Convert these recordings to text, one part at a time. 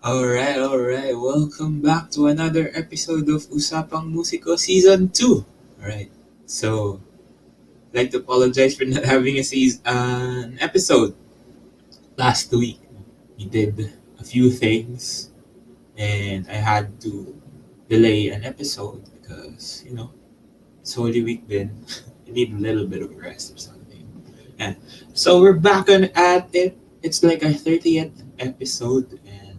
Alright. Welcome back to another episode of Usapang Musiko Season 2. Alright, so I'd like to apologize for not having an episode last week. We did a few things and I had to delay an episode because, it's Holy Week then. I need a little bit of rest or something. And so we're back on at it. It's like our 30th episode and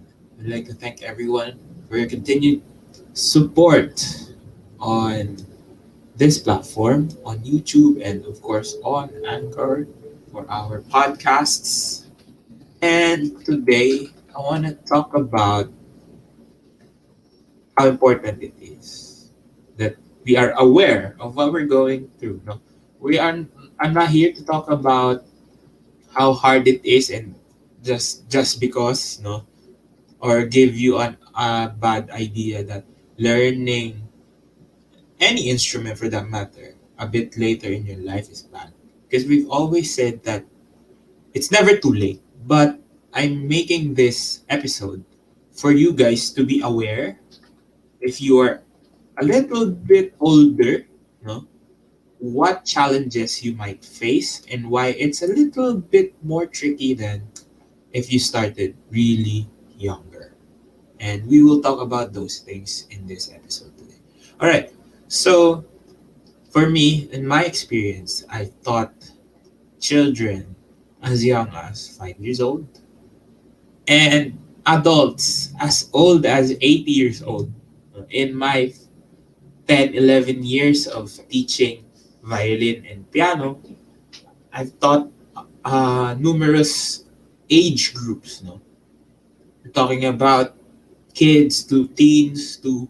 I'd like to thank everyone for your continued support on this platform, on YouTube, and of course on Anchor for our podcasts. And today, I want to talk about how important it is that we are aware of what we're going through. No, we are. I'm not here to talk about how hard it is and just because no, or give you a bad idea that learning any instrument for that matter a bit later in your life is bad, because we've always said that it's never too late. But I'm making this episode for you guys to be aware if you are a little bit older, no, what challenges you might face and why it's a little bit more tricky than if you started really younger. And we will talk about those things in this episode today. All right. So, for me, in my experience, I taught children as young as 5 years old and adults as old as 80 years old. In my 10, 11 years of teaching violin and piano, I've taught numerous age groups. No? We're talking about kids to teens to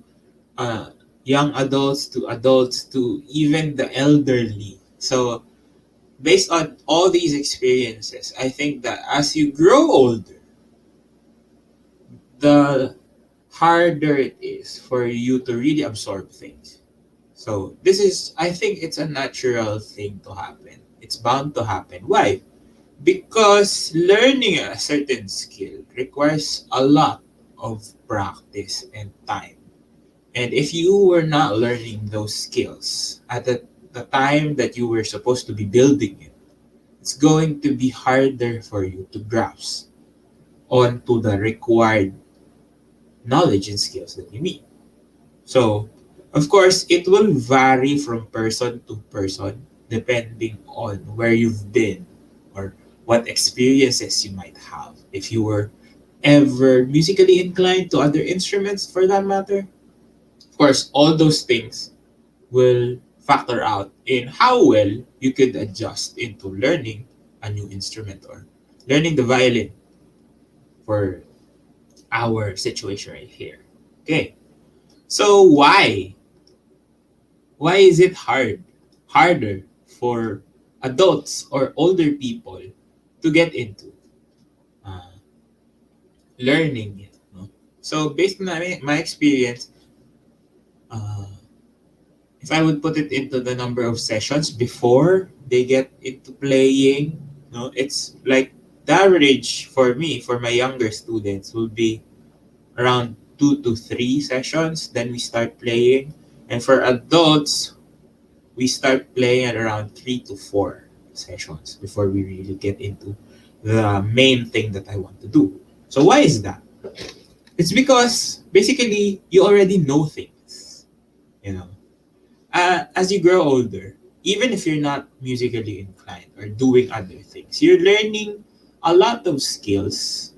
uh, young adults to even the elderly. So, based on all these experiences, I think that as you grow older, the harder it is for you to really absorb things. So, I think it's a natural thing to happen. It's bound to happen. Why? Because learning a certain skill requires a lot of practice and time. And if you were not learning those skills at the time that you were supposed to be building it, it's going to be harder for you to grasp onto the required knowledge and skills that you need. So, of course, it will vary from person to person depending on where you've been or what experiences you might have. If you were ever musically inclined to other instruments for that matter, of course, all those things will factor out in how well you could adjust into learning a new instrument or learning the violin for our situation right here. Okay, so why? Why is it harder for adults or older people to get into uh, learning it? No? So based on my experience, uh, if I would put it into the number of sessions before they get into playing, no, it's like the average for me, for my younger students, will be around 2 to 3 sessions. Then we start playing. And for adults, we start playing at around 3 to 4 sessions before we really get into the main thing that I want to do. So why is that? It's because basically you already know things, you know. As you grow older, even if you're not musically inclined or doing other things, you're learning a lot of skills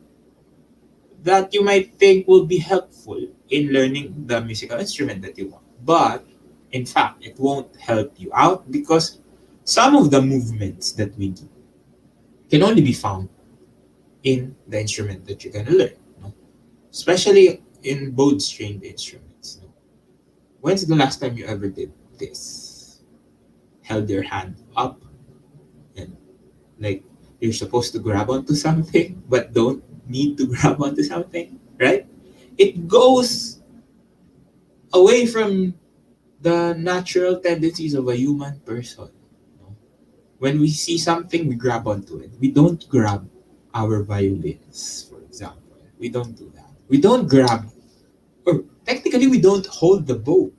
that you might think will be helpful in learning the musical instrument that you want. But in fact, it won't help you out because some of the movements that we do can only be found in the instrument that you're going to learn. No? Especially in bowed stringed instruments. No? When's the last time you ever did this? Held your hand up and like you're supposed to grab onto something but don't need to grab onto something, right? It goes away from the natural tendencies of a human person. No? When we see something, we grab onto it. We don't grab our violins, for example. We don't do that. We don't grab, or technically, we don't hold the bow.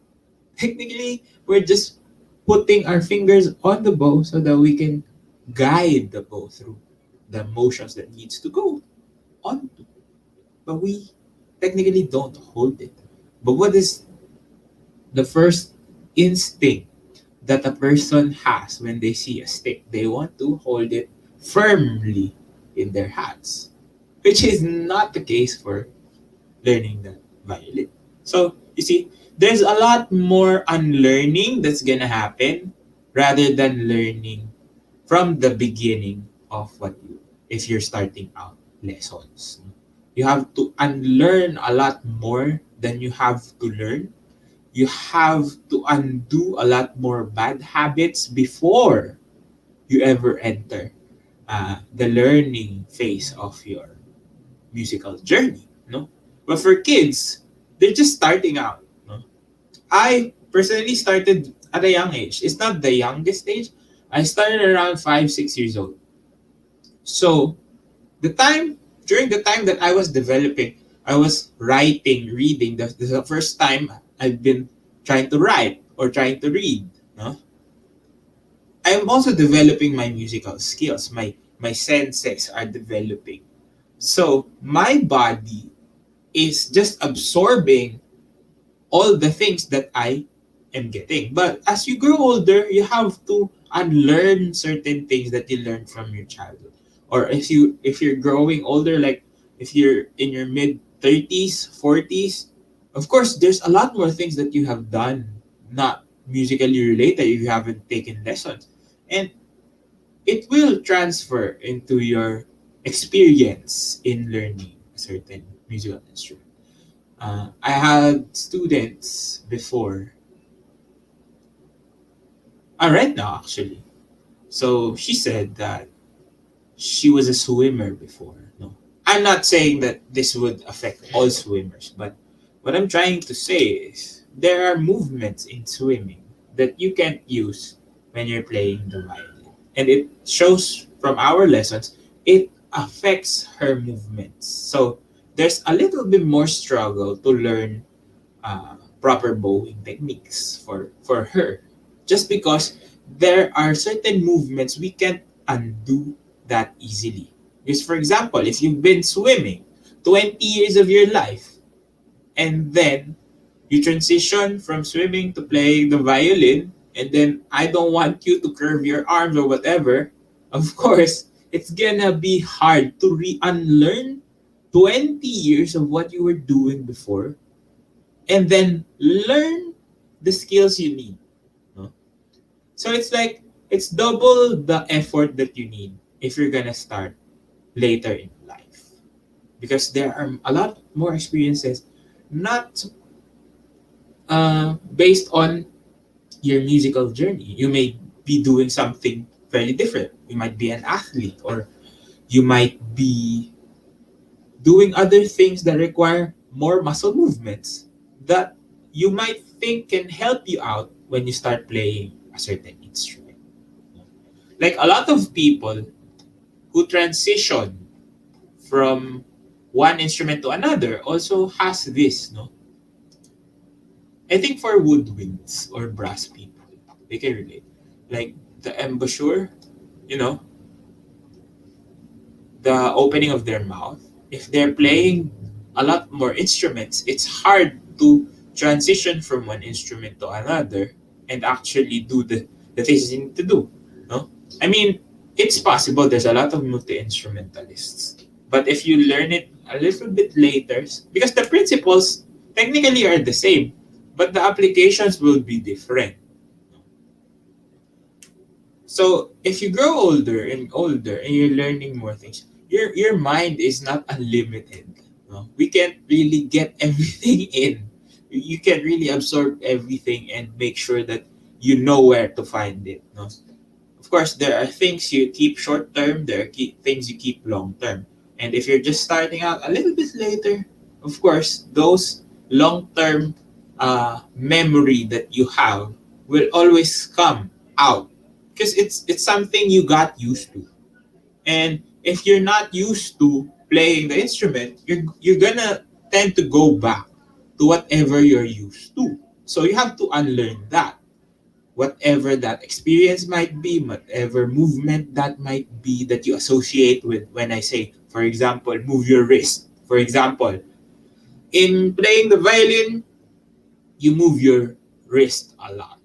Technically, we're just putting our fingers on the bow so that we can guide the bow through the motions that needs to go on. But we technically don't hold it. But what is the first instinct that a person has when they see a stick? They want to hold it firmly in their hands, which is not the case for learning the violin. So, you see, there's a lot more unlearning that's gonna happen rather than learning from the beginning of what you, if you're starting out lessons. You have to unlearn a lot more than you have to learn. You have to undo a lot more bad habits before you ever enter the learning phase of your musical journey. No, but for kids, they're just starting out. No, I personally started at a young age. It's not the youngest age. I started around 5, 6 years old. So the time during the time that I was developing, I was writing, reading. This is the first time I've been trying to write or trying to read. No, I'm also developing my musical skills. My senses are developing. So my body is just absorbing all the things that I am getting. But as you grow older, you have to unlearn certain things that you learned from your childhood. Or if you're growing older, like if you're in your mid 30s, 40s, of course there's a lot more things that you have done not musically related if you haven't taken lessons. And it will transfer into your experience in learning a certain musical instrument. I had students before, right now actually. So she said that she was a swimmer before. No, I'm not saying that this would affect all swimmers, but what I'm trying to say is there are movements in swimming that you can't use when you're playing the violin. And it shows from our lessons, it affects her movements. So there's a little bit more struggle to learn proper bowing techniques for her, just because there are certain movements we can't undo that easily. Because, for example, if you've been swimming 20 years of your life and then you transition from swimming to playing the violin, and then I don't want you to curve your arms or whatever, of course, it's gonna be hard to unlearn 20 years of what you were doing before and then learn the skills you need. No? So it's like, it's double the effort that you need if you're gonna start later in life. Because there are a lot more experiences not based on your musical journey. You may be doing something fairly different. You might be an athlete, or you might be doing other things that require more muscle movements that you might think can help you out when you start playing a certain instrument. Like a lot of people who transition from one instrument to another also has this, no? I think for woodwinds or brass people, they can relate. Like the embouchure, you know, the opening of their mouth. If they're playing a lot more instruments, it's hard to transition from one instrument to another and actually do the things you need to do. No? I mean, it's possible. There's a lot of multi-instrumentalists. But if you learn it a little bit later, because the principles technically are the same, but the applications will be different. So if you grow older and you're learning more things, your mind is not unlimited. No? We can't really get everything in. You can't really absorb everything and make sure that you know where to find it. No? Of course, there are things you keep short term, there are things you keep long term. And if you're just starting out a little bit later, of course, those long term memory that you have will always come out because it's something you got used to. And if you're not used to playing the instrument, you're gonna tend to go back to whatever you're used to. So you have to unlearn that. Whatever that experience might be, whatever movement that might be that you associate with when I say, for example, move your wrist. For example, in playing the violin, you move your wrist a lot.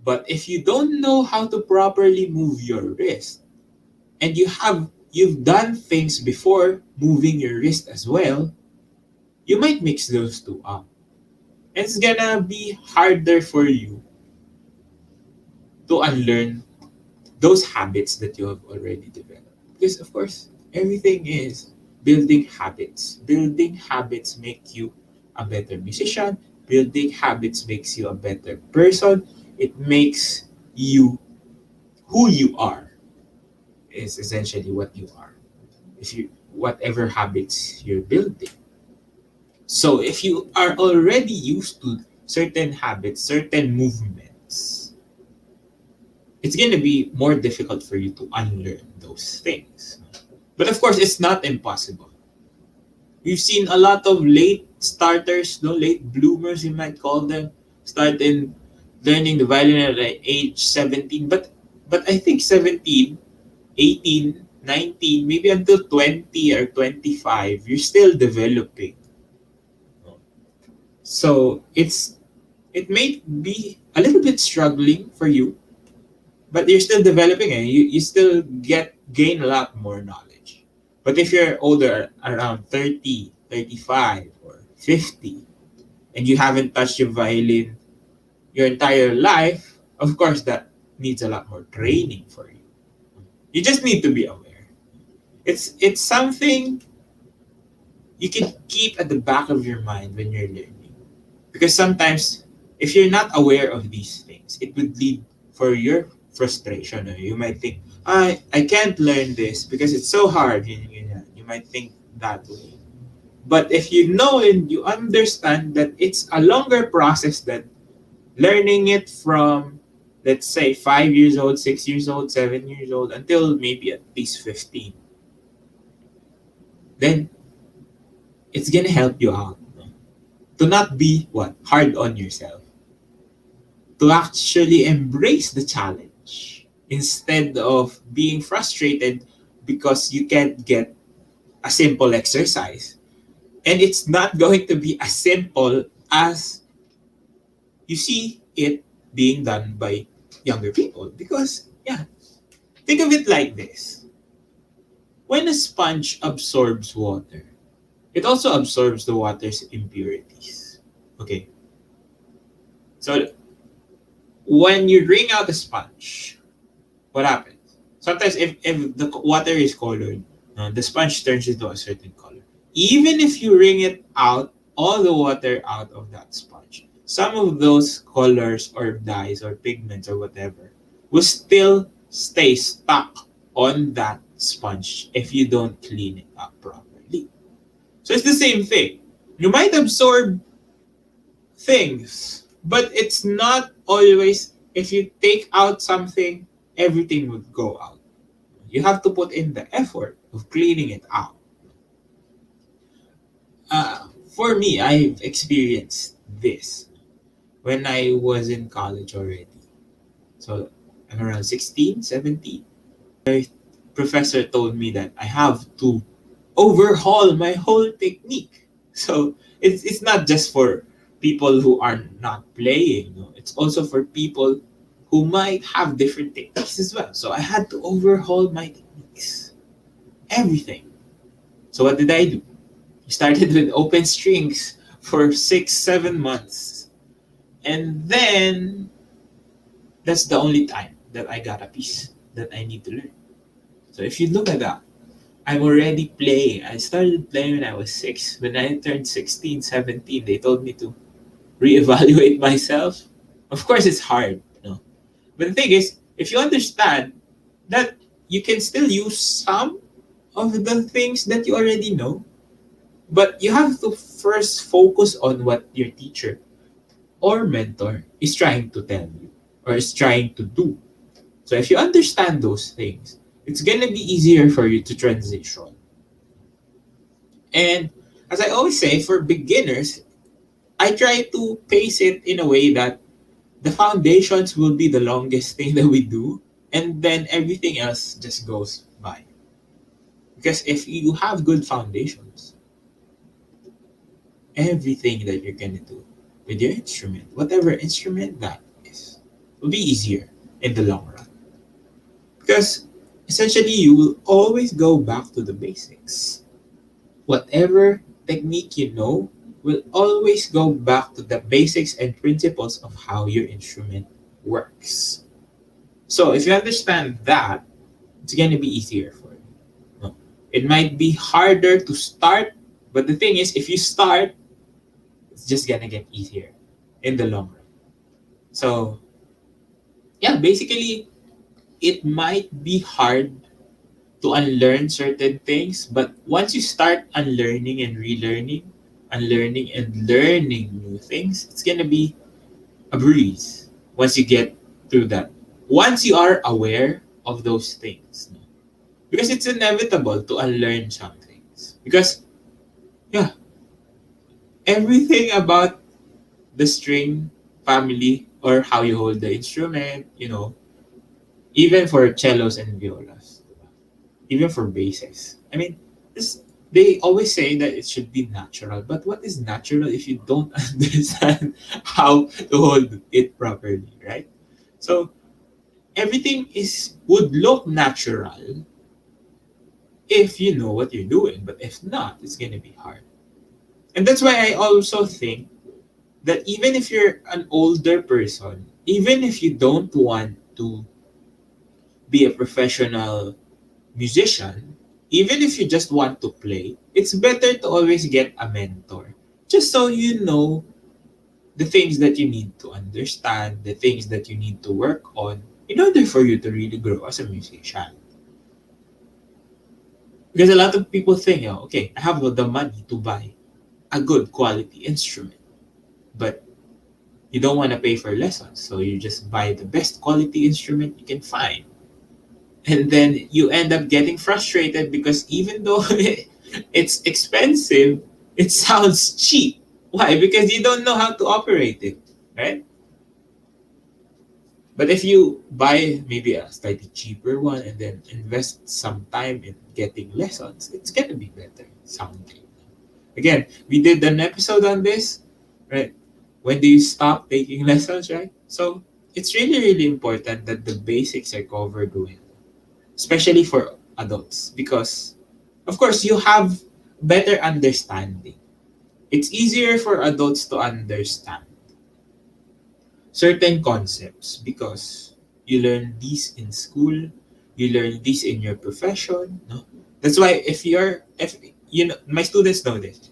But if you don't know how to properly move your wrist, and you've done things before moving your wrist as well, you might mix those two up. And it's gonna be harder for you to unlearn those habits that you have already developed. Because of course, everything is building habits. Building habits make you a better musician. Building habits makes you a better person. It makes you who you are, is essentially what you are. If you whatever habits you're building. So if you are already used to certain habits, certain movements, it's going to be more difficult for you to unlearn those things. But of course, it's not impossible. We've seen a lot of late starters, late bloomers, you might call them, start in learning the violin at like age 17. But I think 17, 18, 19, maybe until 20 or 25, you're still developing. So it may be a little bit struggling for you, but you're still developing and you still gain a lot more knowledge. But if you're older, around 30, 35, or 50, and you haven't touched your violin your entire life, of course that needs a lot more training for you. You just need to be aware. It's something you can keep at the back of your mind when you're learning. Because sometimes, if you're not aware of these things, it would lead for your frustration. You might think, I can't learn this because it's so hard. You might think that way. But if you know and you understand that it's a longer process than learning it from, let's say, 5 years old, 6 years old, 7 years old, until maybe at least 15, then it's going to help you out. To not be hard on yourself. To actually embrace the challenge instead of being frustrated because you can't get a simple exercise. And it's not going to be as simple as you see it being done by younger people. Because, think of it like this. When a sponge absorbs water, it also absorbs the water's impurities. Okay. So, when you wring out the sponge, what happens? Sometimes if the water is colored, the sponge turns into a certain color. Even if you wring it out, all the water out of that sponge, some of those colors or dyes or pigments or whatever will still stay stuck on that sponge if you don't clean it up properly. So it's the same thing. You might absorb things, but it's not always, if you take out something, everything would go out. You have to put in the effort of cleaning it out. For me, I've experienced this when I was in college already. So I'm around 16, 17. My professor told me that I have to overhaul my whole technique. So it's not just for people who are not playing. It's also for people who might have different techniques as well. So I had to overhaul my techniques. Everything. So what did I do? I started with open strings for 6-7 months. And then that's the only time that I got a piece that I need to learn. So if you look at that, I'm already playing. I started playing when I was 6. When I turned 16, 17, they told me to reevaluate myself. Of course, it's hard. But the thing is, if you understand that you can still use some of the things that you already know, but you have to first focus on what your teacher or mentor is trying to tell you or is trying to do. So if you understand those things, it's going to be easier for you to transition. And as I always say, for beginners, I try to pace it in a way that the foundations will be the longest thing that we do, and then everything else just goes by. Because if you have good foundations, everything that you're gonna do with your instrument, whatever instrument that is, will be easier in the long run. Because essentially, you will always go back to the basics. Whatever technique you know will always go back to the basics and principles of how your instrument works. So if you understand that, it's going to be easier for you. No. It might be harder to start, but the thing is, if you start, it's just going to get easier in the long run. So, yeah, basically, it might be hard to unlearn certain things, but once you start unlearning and relearning, unlearning and learning new things, it's gonna be a breeze once you get through that. Once you are aware of those things, no? Because it's inevitable to unlearn some things. Because, yeah, everything about the string family or how you hold the instrument, even for cellos and violas, even for basses. I mean, they always say that it should be natural, but what is natural if you don't understand how to hold it properly, right? So everything would look natural if you know what you're doing, but if not, it's gonna be hard. And that's why I also think that even if you're an older person, even if you don't want to be a professional musician, even if you just want to play, it's better to always get a mentor. Just so you know the things that you need to understand, the things that you need to work on in order for you to really grow as a musician. Because a lot of people think, okay, I have the money to buy a good quality instrument, but you don't want to pay for lessons, so you just buy the best quality instrument you can find. And then you end up getting frustrated because even though it's expensive, it sounds cheap. Why? Because you don't know how to operate it, right? But if you buy maybe a slightly cheaper one and then invest some time in getting lessons, it's gonna be better sounding. Again, we did an episode on this, right? When do you stop taking lessons, right? So it's really, really important that the basics are covered well, especially for adults, because of course you have better understanding. It's easier for adults to understand certain concepts because you learn these in school, you learn these in your profession, no? That's why if my students know this,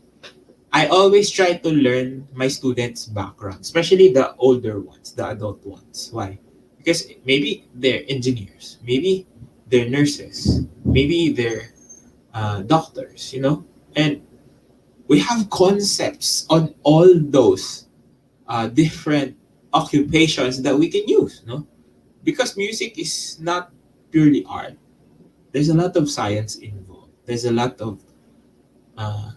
I always try to learn my students' background, especially the older ones, the adult ones. Why? Because maybe they're engineers, maybe they're nurses, maybe they're doctors, and we have concepts on all those different occupations that we can use, no? Because music is not purely art. There's a lot of science involved. There's a lot of uh,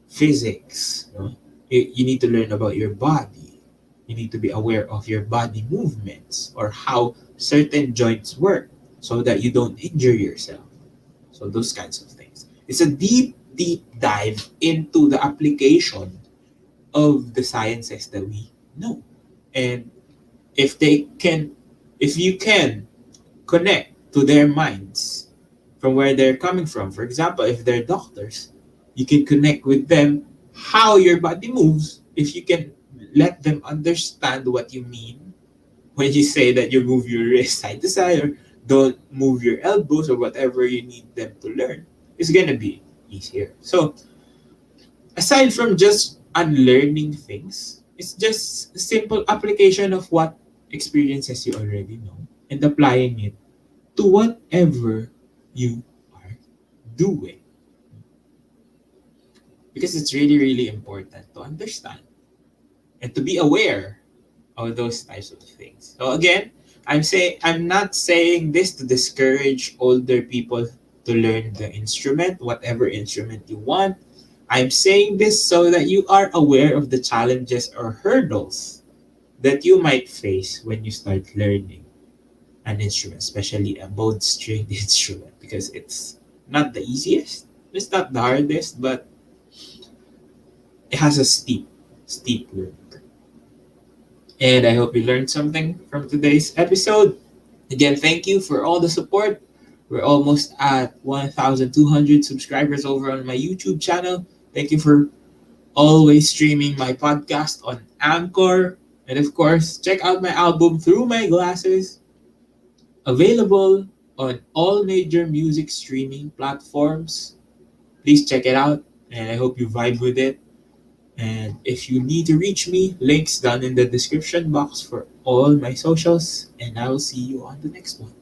physics. No? You need to learn about your body. You need to be aware of your body movements or how certain joints work so that you don't injure yourself. So those kinds of things. It's a deep, deep dive into the application of the sciences that we know. And if you can connect to their minds from where they're coming from, for example, if they're doctors, you can connect with them how your body moves. If you can let them understand what you mean when you say that you move your wrist side to side or don't move your elbows or whatever you need them to learn, it's gonna be easier. So aside from just unlearning things, it's just a simple application of what experiences you already know and applying it to whatever you are doing. Because it's really, really important to understand and to be aware of those types of things. So again, I'm not saying this to discourage older people to learn the instrument, whatever instrument you want. I'm saying this so that you are aware of the challenges or hurdles that you might face when you start learning an instrument, especially a bowed stringed instrument, because it's not the easiest, it's not the hardest, but it has a steep learning curve. And I hope you learned something from today's episode. Again, thank you for all the support. We're almost at 1,200 subscribers over on my YouTube channel. Thank you for always streaming my podcast on Anchor. And of course, check out my album Through My Glasses, available on all major music streaming platforms. Please check it out, and I hope you vibe with it. And if you need to reach me, links down in the description box for all my socials, and I will see you on the next one.